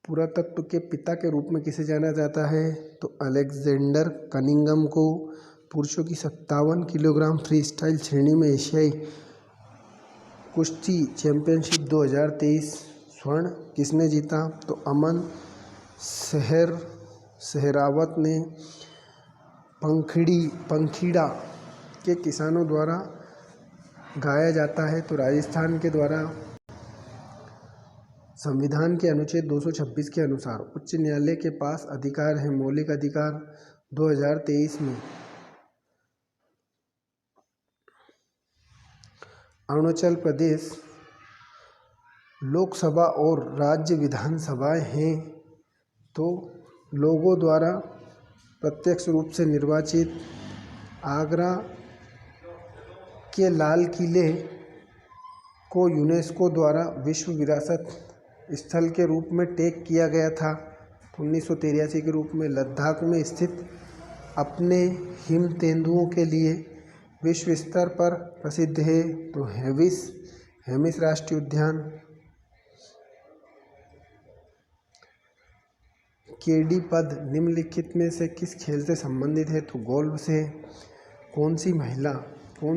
पुरातत्व के पिता के रूप में किसे जाना जाता है? तो अलेक्जेंडर कनिंघम को। पुरुषों की 57 किलोग्राम फ्री स्टाइल श्रेणी में एशियाई कुश्ती चैंपियनशिप 2023 स्वर्ण किसने जीता? तो अमन सहरावत ने। पंखीड़ा के किसानों द्वारा गाया जाता है तो राजस्थान के द्वारा। संविधान के अनुच्छेद 226 के अनुसार उच्च न्यायालय के पास अधिकार है मौलिक अधिकार। 2023 में अरुणाचल प्रदेश लोकसभा और राज्य विधानसभाएं हैं तो लोगों द्वारा प्रत्यक्ष रूप से निर्वाचित। आगरा के लाल किले को यूनेस्को द्वारा विश्व विरासत स्थल के रूप में टैग किया गया था 1983 के रूप में। लद्दाख में स्थित अपने हिम तेंदुओं के लिए विश्व स्तर पर प्रसिद्ध है तो हेमिस राष्ट्रीय उद्यान। केडी पद निम्नलिखित में से किस खेल से संबंधित है? तो गोल्फ से। कौन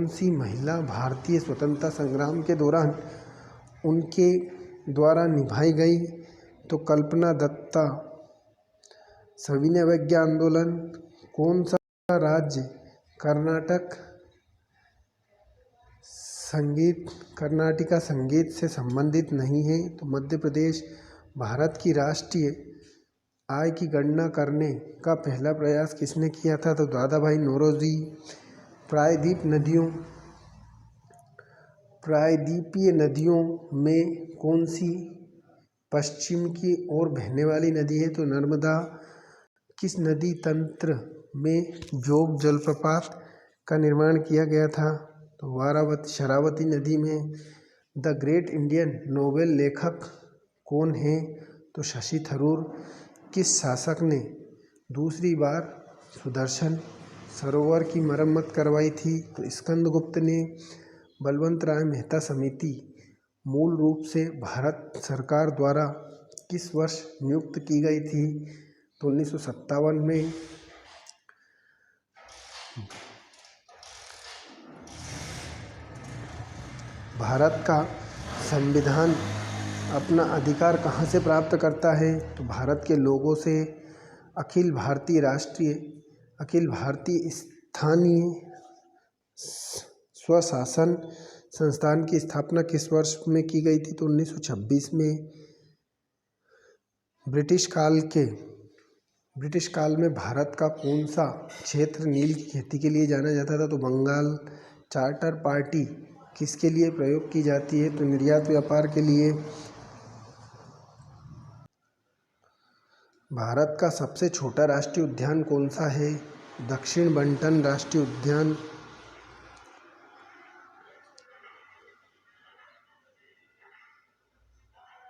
सी महिला भारतीय स्वतंत्रता संग्राम के दौरान उनके द्वारा निभाई गई? तो कल्पना दत्ता। सविनय अवज्ञा आंदोलन कौन सा राज्य कर्नाटक संगीत कर्नाटिका संगीत से संबंधित नहीं है। तो मध्य प्रदेश भारत की राष्ट्रीय आय की गणना करने का पहला प्रयास किसने किया था? तो दादाभाई नौरोजी। प्रायद्वीपीय नदियों में कौन सी पश्चिम की ओर बहने वाली नदी है? तो नर्मदा। किस नदी तंत्र में जोग जलप्रपात का निर्माण किया गया था? तो शरावती नदी में। द ग्रेट इंडियन नोवेल लेखक कौन है? तो शशि थरूर। किस शासक ने दूसरी बार सुदर्शन सरोवर की मरम्मत करवाई थी? तो स्कंदगुप्त ने। बलवंत राय मेहता समिति मूल रूप से भारत सरकार द्वारा किस वर्ष नियुक्त की गई थी? तो 1957 में। भारत का संविधान अपना अधिकार कहाँ से प्राप्त करता है? तो भारत के लोगों से। अखिल भारतीय स्थानीय स्वशासन संस्थान की स्थापना किस वर्ष में की गई थी? तो 1926 में। ब्रिटिश काल में भारत का कौन सा क्षेत्र नील की खेती के लिए जाना जाता था? तो बंगाल। चार्टर पार्टी किसके लिए प्रयोग की जाती है? तो निर्यात व्यापार के लिए। भारत का सबसे छोटा राष्ट्रीय उद्यान कौन सा है? दक्षिण बंटन राष्ट्रीय उद्यान।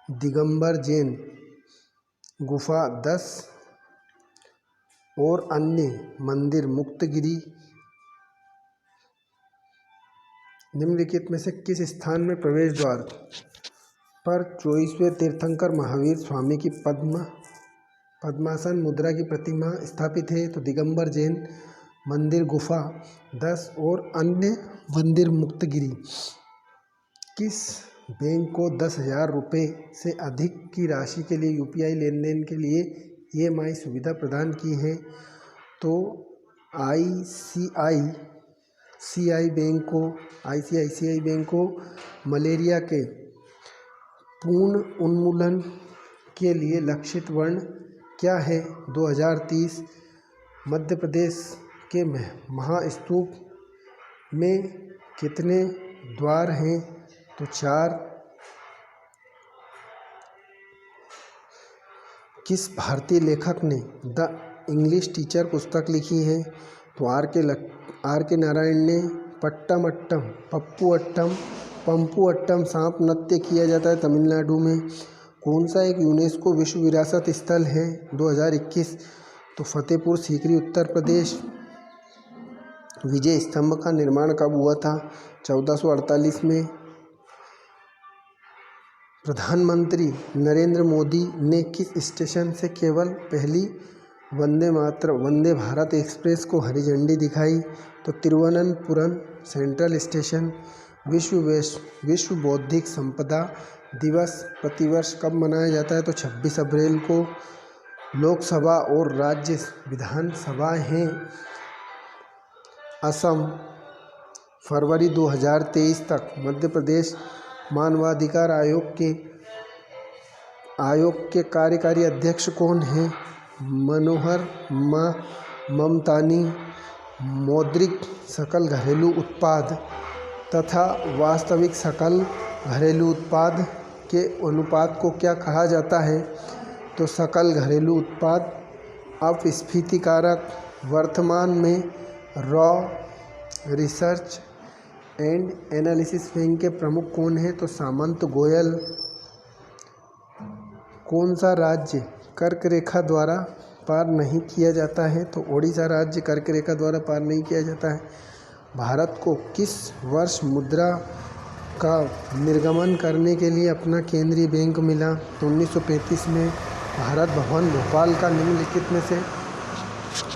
दिगंबर जैन गुफा 10 और अन्य मंदिर मुक्तगिरी निम्नलिखित में से किस स्थान में प्रवेश द्वार पर 24वें तीर्थंकर महावीर स्वामी की पद्मासन मुद्रा की प्रतिमा स्थापित है? तो दिगंबर जैन मंदिर गुफा 10 और अन्य मंदिर मुक्तगिरी। किस बैंक को 10,000 रुपये से अधिक की राशि के लिए यूपीआई लेनदेन के लिए EMI सुविधा प्रदान की है? तो ICICI बैंक को मलेरिया के पूर्ण उन्मूलन के लिए लक्षित वर्ण क्या है? 2030। मध्य प्रदेश के महास्तूप में कितने द्वार हैं? तो 4। किस भारतीय लेखक ने द इंग्लिश टीचर पुस्तक लिखी है? तो आर के नारायण ने। पंपू अट्टम सांप नृत्य किया जाता है तमिलनाडु में। कौन सा एक यूनेस्को विश्व विरासत स्थल है? 2021। तो फतेहपुर सीकरी उत्तर प्रदेश। विजय स्तंभ का निर्माण कब हुआ था? 1448 में। प्रधानमंत्री नरेंद्र मोदी ने किस स्टेशन से केवल पहली वंदे भारत एक्सप्रेस को हरी झंडी दिखाई? तो तिरुवनंतपुरम सेंट्रल स्टेशन। विश्व बौद्धिक संपदा दिवस प्रतिवर्ष कब मनाया जाता है? तो 26 अप्रैल को। लोकसभा और राज्य विधानसभाएं हैं असम। फरवरी 2023 तक मध्य प्रदेश मानवाधिकार आयोग के कार्यकारी अध्यक्ष कौन हैं? मनोहर ममतानी। मौद्रिक सकल घरेलू उत्पाद तथा वास्तविक सकल घरेलू उत्पाद के अनुपात को क्या कहा जाता है? तो सकल घरेलू उत्पाद। अपस्फीति कारक वर्तमान में raw research and analysis wing के प्रमुख कौन हैं? तो सामंत गोयल। कौन सा राज्य कर्क रेखा द्वारा पार नहीं किया जाता है? तो ओडिशा राज्य कर्क रेखा द्वारा पार नहीं किया जाता है। भारत को किस वर्ष मुद्रा का निर्गमन करने के लिए अपना केंद्रीय बैंक मिला? तो 1935 में। भारत भवन भोपाल का निम्नलिखित में से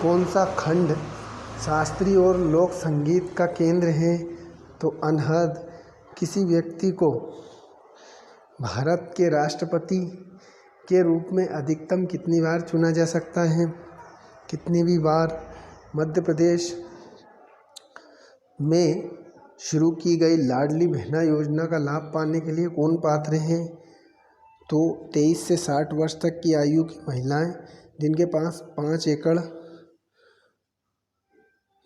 कौन सा खंड शास्त्रीय और लोक संगीत का केंद्र है? तो अनहद। किसी व्यक्ति को भारत के राष्ट्रपति के रूप में अधिकतम कितनी बार चुना जा सकता है? कितनी भी बार? मध्य प्रदेश में शुरू की गई लाडली बहना योजना का लाभ पाने के लिए कौन पात्र हैं? तो 23 से 60 वर्ष तक की आयु की महिलाएं जिनके पास 5 एकड़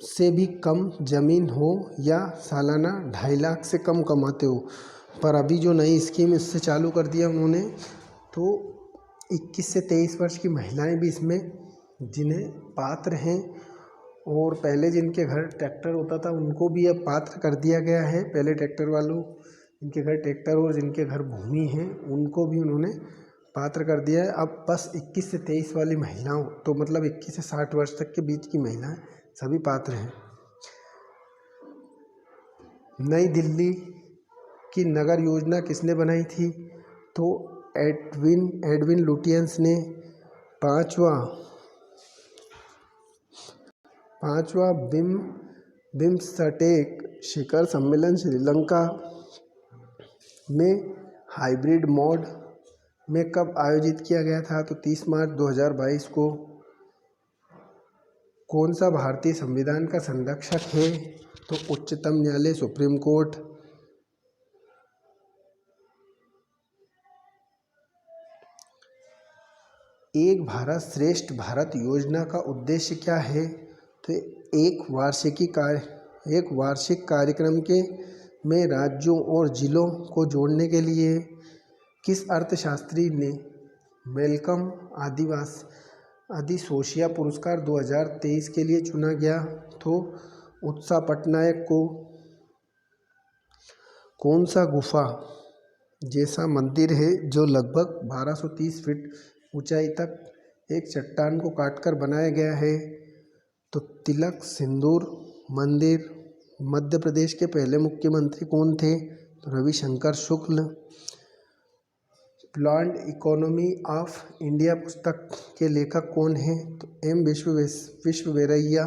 से भी कम जमीन हो या सालाना 2.5 लाख से कम कमाते हो। पर अभी जो नई स्कीम इससे चालू कर दिया उन्होंने, तो 21 से 23 वर्ष की महिलाएं भी इसमें जिन्हें पात्र हैं, और पहले जिनके घर ट्रैक्टर होता था उनको भी अब पात्र कर दिया गया है। पहले ट्रैक्टर वालों, जिनके घर ट्रैक्टर और जिनके घर भूमि है, उनको भी उन्होंने पात्र कर दिया है। अब बस 21 से 23 वाली महिलाओं, तो मतलब 21 से 60 वर्ष तक के बीच की महिलाएं सभी पात्र हैं। नई दिल्ली की नगर योजना किसने बनाई थी? तो एडविन लुटियंस ने। पांचवा बिम्सटेक शिखर सम्मेलन श्रीलंका में हाइब्रिड मोड में कब आयोजित किया गया था? तो 30 मार्च 2022 को। कौन सा भारतीय संविधान का संरक्षक है? तो उच्चतम न्यायालय, सुप्रीम कोर्ट। एक भारत श्रेष्ठ भारत योजना का उद्देश्य क्या है? तो एक वार्षिक कार्यक्रम में राज्यों और जिलों को जोड़ने के लिए किस अर्थशास्त्री ने मेलकम आदिसोशिया पुरस्कार 2023 के लिए चुना गया? तो उत्सा पटनायक को। कौन सा गुफा जैसा मंदिर है जो लगभग 1230 फीट ऊंचाई तक एक चट्टान को काटकर बनाया गया है? तो तिलक सिंदूर मंदिर। मध्य प्रदेश के पहले मुख्यमंत्री कौन थे? तो Ravishankar Shukla. Planned economy of India पुस्तक के लेखक कौन हैं? तो एम विश्वेश्वरैया।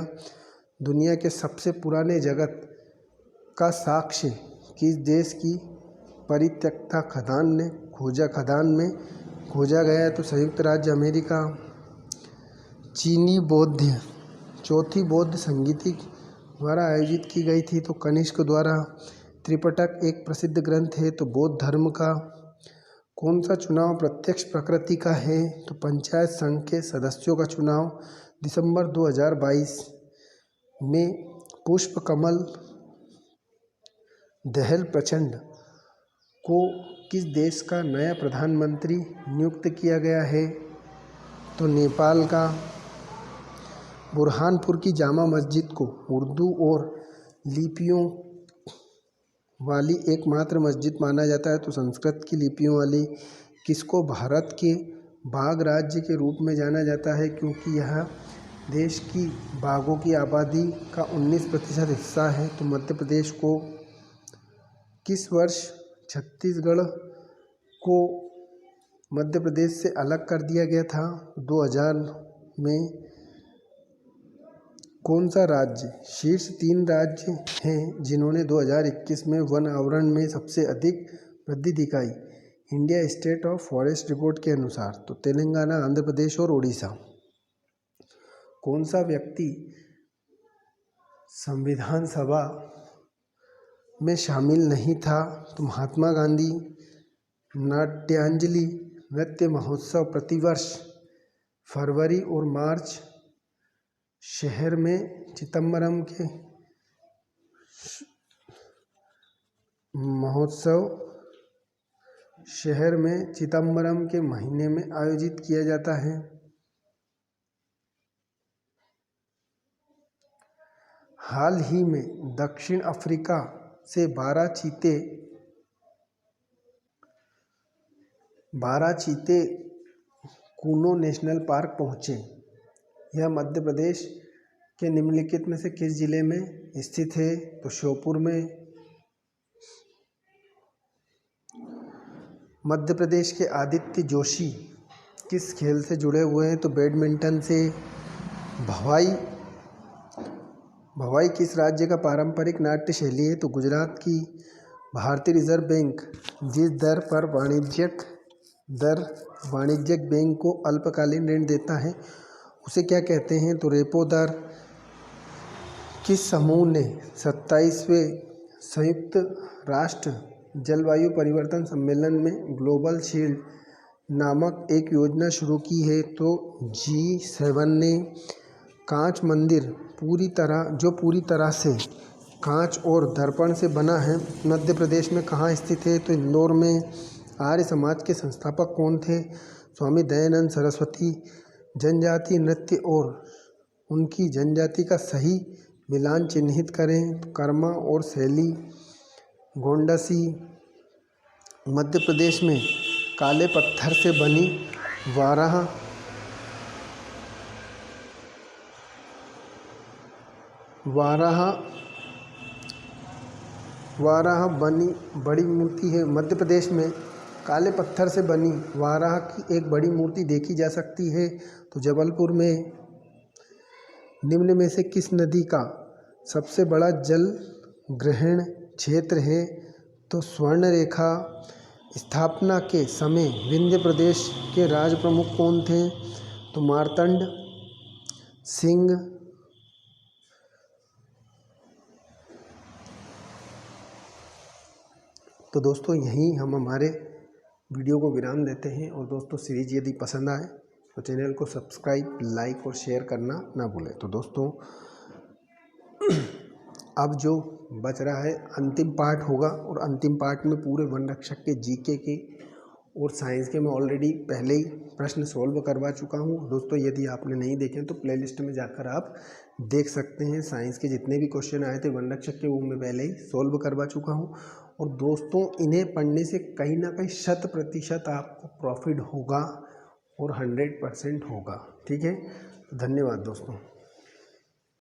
दुनिया के सबसे पुराने जगत का साक्ष्य किस देश की परित्यक्ता खदान में खोजा गया है? तो संयुक्त राज्य अमेरिका। चीनी बौद्ध चौथी बौद्ध संगीति द्वारा आयोजित की गई थी? तो कनिष्क द्वारा। त्रिपिटक एक प्रसिद्ध ग्रंथ है, तो बौद्ध धर्म का। कौन सा चुनाव प्रत्यक्ष प्रकृति का है? तो पंचायत संघ के सदस्यों का चुनाव दिसंबर 2022 में। पुष्प कमल दहल प्रचंड को किस देश का नया प्रधानमंत्री नियुक्त किया गया है? तो नेपाल का। बुरहानपुर की जामा मस्जिद को उर्दू और लिपियों वाली एकमात्र मस्जिद माना जाता है? तो संस्कृत की लिपियों वाली। किसको भारत के बाघ राज्य के रूप में जाना जाता है? क्योंकि यह देश की बाघों की आबादी का 19% हिस्सा है? तो मध्य प्रदेश को। किस वर्ष छत्तीसगढ़ को मध्य प्रदेश से अलग कर दिया गया था? 2000 में। कौन सा राज्य शीर्ष 3 राज्य हैं जिन्होंने 2021 में वन आवरण में सबसे अधिक वृद्धि दिखाई India state of forest report के अनुसार? तो तेलंगाना, आंध्र प्रदेश और उड़ीसा। कौन सा व्यक्ति संविधान सभा में शामिल नहीं था? तो महात्मा गांधी। नाट्यांजलि नृत्य महोत्सव प्रतिवर्ष फरवरी और मार्च शहर में चिदम्बरम के महीने में आयोजित किया जाता है। हाल ही में दक्षिण अफ्रीका से 12 चीते कूनो नेशनल पार्क पहुँचे। यह मध्य प्रदेश के निम्नलिखित में से किस जिले में स्थित है? तो श्योपुर में। मध्य प्रदेश के आदित्य जोशी किस खेल से जुड़े हुए हैं? तो बैडमिंटन से। भवाई किस राज्य का पारंपरिक नाट्य शैली है? तो गुजरात की। भारतीय रिजर्व बैंक जिस दर पर वाणिज्यिक बैंक को अल्पकालीन ऋण देता है उसे क्या कहते हैं? तो रेपो दर। किस समूह ने 27वें संयुक्त राष्ट्र जलवायु परिवर्तन सम्मेलन में ग्लोबल शील्ड नामक एक योजना शुरू की है। तो G7 ने कांच मंदिर पूरी तरह से कांच और दर्पण से बना है, मध्य प्रदेश में कहाँ स्थित है? तो इंदौर में। आर्य समाज के संस्थापक कौन थे? स्वामी दयानंद सरस्वती। जनजातीय नृत्य और उनकी जनजाति का सही मिलान चिन्हित करें। तो कर्मा और शैली। गोंडसी। मध्य प्रदेश में काले पत्थर से बनी वाराह बनी बड़ी मूर्ति है। मध्य प्रदेश में काले पत्थर से बनी वाराह की एक बड़ी मूर्ति देखी जा सकती है। तो जबलपुर में। निम्न में से किस नदी का सबसे बड़ा जल ग्रहण क्षेत्र है? तो स्वर्णरेखा। स्थापना के समय विंध्य प्रदेश के राज प्रमुख कौन थे? तो मार्तंड सिंह। तो दोस्तों यहीं हम हमारे वीडियो को विराम देते हैं। और दोस्तों सीरीज यदि पसंद आए तो चैनल को सब्सक्राइब, लाइक और शेयर करना ना भूलें। तो दोस्तों अब जो बच रहा है अंतिम पार्ट होगा, और अंतिम पार्ट में पूरे वन रक्षक के जीके के और साइंस के मैं ऑलरेडी पहले ही प्रश्न सॉल्व करवा चुका हूं। दोस्तों यदि आपने नहीं देखे तो प्लेलिस्ट में जाकर आप देख सकते हैं। साइंस के जितने भी क्वेश्चन आए थे वन रक्षक के वो मैं पहले ही सॉल्व करवा चुका हूं। और दोस्तों इन्हें पढ़ने से कहीं ना कहीं 100% आपको प्रॉफिट होगा और 100% होगा। ठीक है, धन्यवाद दोस्तों।